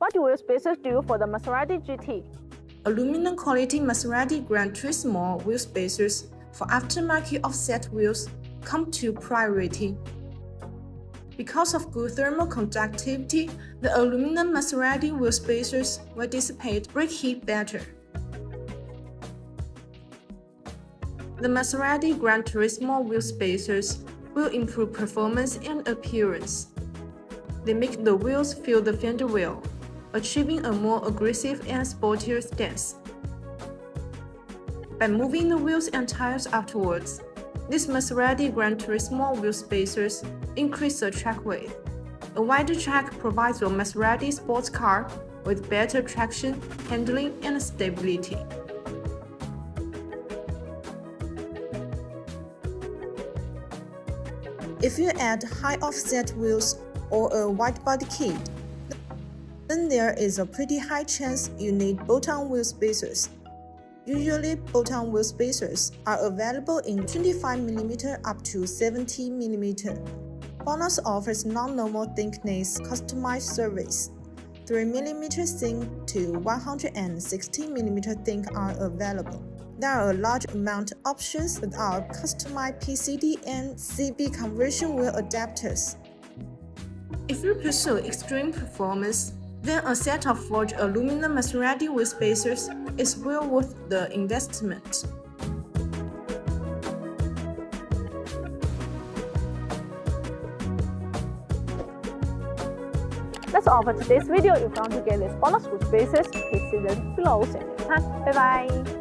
What wheel spacers do for the Maserati GT? Aluminum quality Maserati GranTurismo wheel spacers for aftermarket offset wheels come to priority. Because of good thermal conductivity, the aluminum Maserati wheel spacers will dissipate brake heat better. The Maserati GranTurismo wheel spacers will improve performance and appearance. They make the wheels feel the fender well, achieving a more aggressive and sportier stance. By moving the wheels and tires afterwards, these Maserati GranTurismo wheel spacers increase the track width. A wider track provides your Maserati sports car with better traction, handling, and stability. If you add high offset wheels or a wide body kit, then there is a pretty high chance you need bolt-on wheel spacers. Usually, bolt-on wheel spacers are available in 25mm up to 70mm. BONOSS offers non-normal thickness customized service. 3mm thin to 160mm thin are available. There are a large amount of options with our customized PCD and CB conversion wheel adapters. If you pursue extreme performance, then a set of forged aluminum Maserati wheel spacers is well worth the investment. That's all for today's video. If you want to get this BONOSS wheel spacers, please see the links below. See you next time. Bye bye.